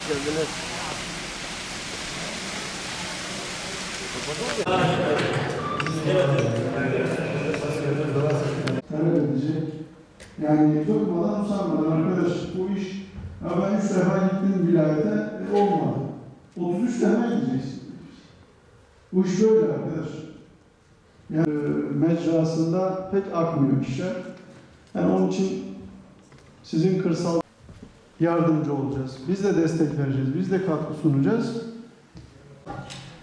geldiniz. Talep edecek. Yani durmadan usanmadan arkadaş bu iş ya ben 3 defa gittim vilayete olmadı. 33 defa gideceksin. Bu iş böyle arkadaş. Yani mecrasında pek akmıyor işler. Yani onun için sizin kırsal yardımcı olacağız. Biz de destek vereceğiz. Biz de katkı sunacağız.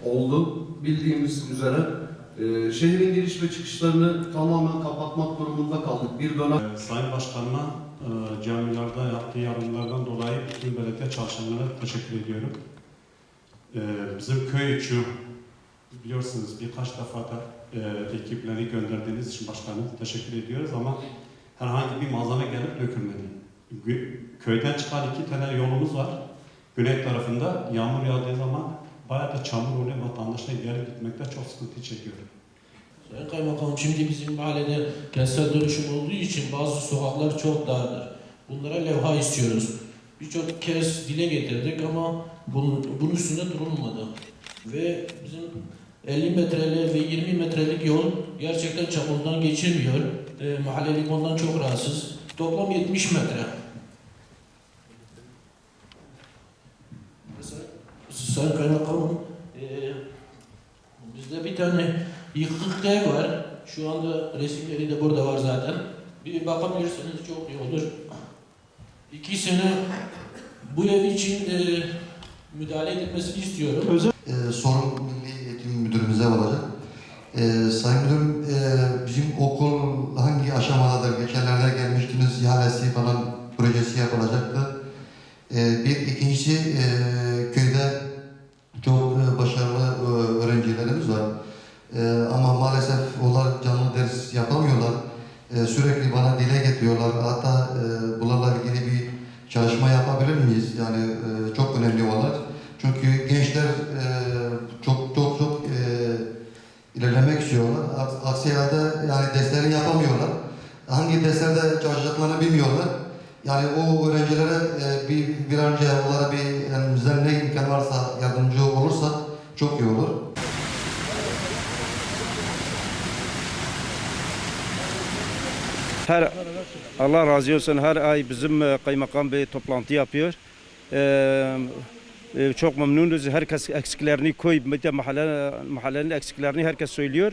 Oldu. Bildiğimiz üzere şehrin giriş ve çıkışlarını tamamen kapatmak durumunda kaldık. Bir dönem. Sayın Başkanıma camilerde yaptığı yardımlardan dolayı bütün belediye çalışanlara teşekkür ediyorum. Bizim köy içi biliyorsunuz birkaç defa da ekipleri gönderdiğiniz için başkanım teşekkür ediyoruz ama herhangi bir malzeme gelip dökülmedi. Köyden çıkan 2 tane yolumuz var. Güney tarafında yağmur yağdığı zaman bayağı da çamur oluyor. Vatandaşlar geri gitmekte çok sıkıntı çekiyor. Sayın Kaymakam, şimdi bizim mahallede kentsel dönüşüm olduğu için bazı sokaklar çok dardır. Bunlara levha istiyoruz. Birçok kez dile getirdik ama bunun üstünde durulmadı. Ve bizim 50 metrelik ve 20 metrelik yol gerçekten çamurdan geçirmiyor. Mahallelik ondan çok rahatsız. Toplam 70 metre. Sayın Kaymakamım, bizde bir tane yıkık ev var. Şu anda resimleri de burada var zaten. Bir bakabilirseniz çok iyi olur. 2 sene bu ev için müdahale edilmesini istiyorum. Sorun Milli Eğitim Müdürümüze olacak. Sayın Müdürüm, bizim okul hangi aşamadadır? Geçenlerde gelmiştiniz, ihalesi falan projesi yapılacaktı. İkincisi, köyde çok başarılı öğrencilerimiz var. Ama maalesef onlar canlı ders yapamıyorlar. Sürekli bana dile getiriyorlar. Hatta bunlarla ilgili bir çalışma yapabilir miyiz? Yani çok önemli onlar. Çünkü gençler çok ilerlemek istiyorlar. Aksi halde yani derslerini yapamıyorlar. Hangi derslerde çalışacaklarını bilmiyorlar. Yani o öğrencilere bir an önce onlara bizden ne imkan varsa yardımcı olursak çok iyi olur. Allah razı olsun, her ay bizim kaymakam bir toplantı yapıyor. Çok memnunuz. Herkes eksiklerini bir de mahallenin eksiklerini herkes söylüyor.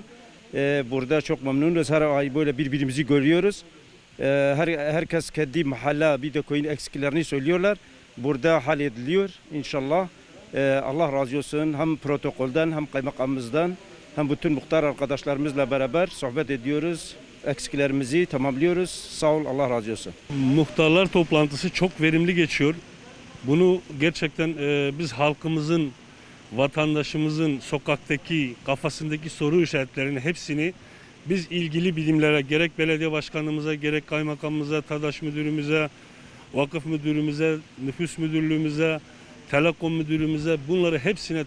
Burada çok memnunuz. Her ay böyle birbirimizi görüyoruz. Herkes kendi mahalle bir de köyün eksiklerini söylüyorlar. Burada hallediliyor inşallah. Allah razı olsun. Hem protokolden hem kaymakamımızdan hem bütün muhtar arkadaşlarımızla beraber sohbet ediyoruz. Eksiklerimizi tamamlıyoruz. Sağ ol, Allah razı olsun. Muhtarlar toplantısı çok verimli geçiyor. Bunu gerçekten biz halkımızın, vatandaşımızın sokaktaki, kafasındaki soru işaretlerini hepsini biz ilgili bilimlere, gerek belediye başkanımıza, gerek kaymakamımıza, TADAŞ müdürümüze, vakıf müdürümüze, nüfus müdürlüğümüze, telekom müdürümüze bunları hepsine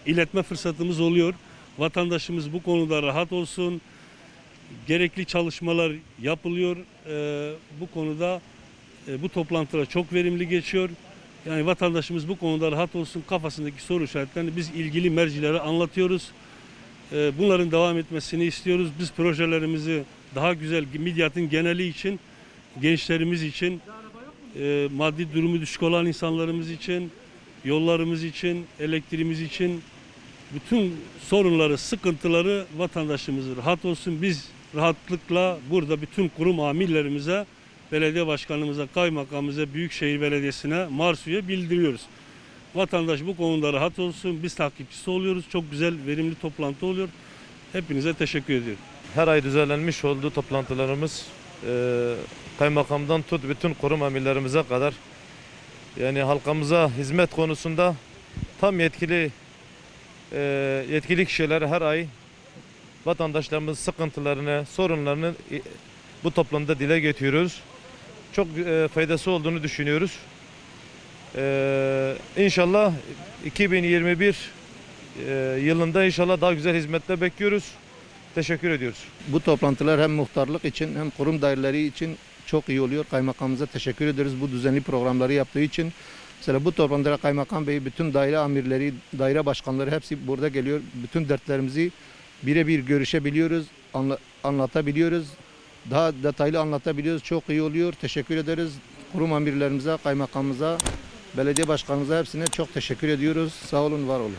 iletme fırsatımız oluyor. Vatandaşımız bu konuda rahat olsun. Gerekli çalışmalar yapılıyor. Bu konuda bu toplantılar çok verimli geçiyor. Yani vatandaşımız bu konuda rahat olsun, kafasındaki soru işaretlerini biz ilgili mercilere anlatıyoruz. Bunların devam etmesini istiyoruz. Biz projelerimizi daha güzel Midyat'ın geneli için, gençlerimiz için, maddi durumu düşük olan insanlarımız için, yollarımız için, elektriğimiz için bütün sorunları, sıkıntıları vatandaşımız rahat olsun. Biz rahatlıkla burada bütün kurum amirlerimize, belediye başkanımıza, kaymakamımıza, Büyükşehir Belediyesi'ne, Marsu'ya bildiriyoruz. Vatandaş bu konuda rahat olsun. Biz takipçisi oluyoruz. Çok güzel, verimli toplantı oluyor. Hepinize teşekkür ediyorum. Her ay düzenlenmiş olduğu toplantılarımız kaymakamdan tut bütün kurum amirlerimize kadar yani halkımıza hizmet konusunda tam yetkili kişiler her ay vatandaşlarımızın sıkıntılarını, sorunlarını bu toplantıda dile getiriyoruz. Çok faydası olduğunu düşünüyoruz. İnşallah 2021 yılında inşallah daha güzel hizmetler bekliyoruz. Teşekkür ediyoruz. Bu toplantılar hem muhtarlık için hem kurum daireleri için çok iyi oluyor. Kaymakamımıza teşekkür ederiz bu düzenli programları yaptığı için. Mesela bu toplantıda kaymakam bey, bütün daire amirleri, daire başkanları hepsi burada geliyor. Bütün dertlerimizi birebir görüşebiliyoruz, anlatabiliyoruz. Daha detaylı anlatabiliyoruz. Çok iyi oluyor. Teşekkür ederiz. Kurum amirlerimize, kaymakamımıza, belediye başkanımıza hepsine çok teşekkür ediyoruz. Sağ olun, var olun.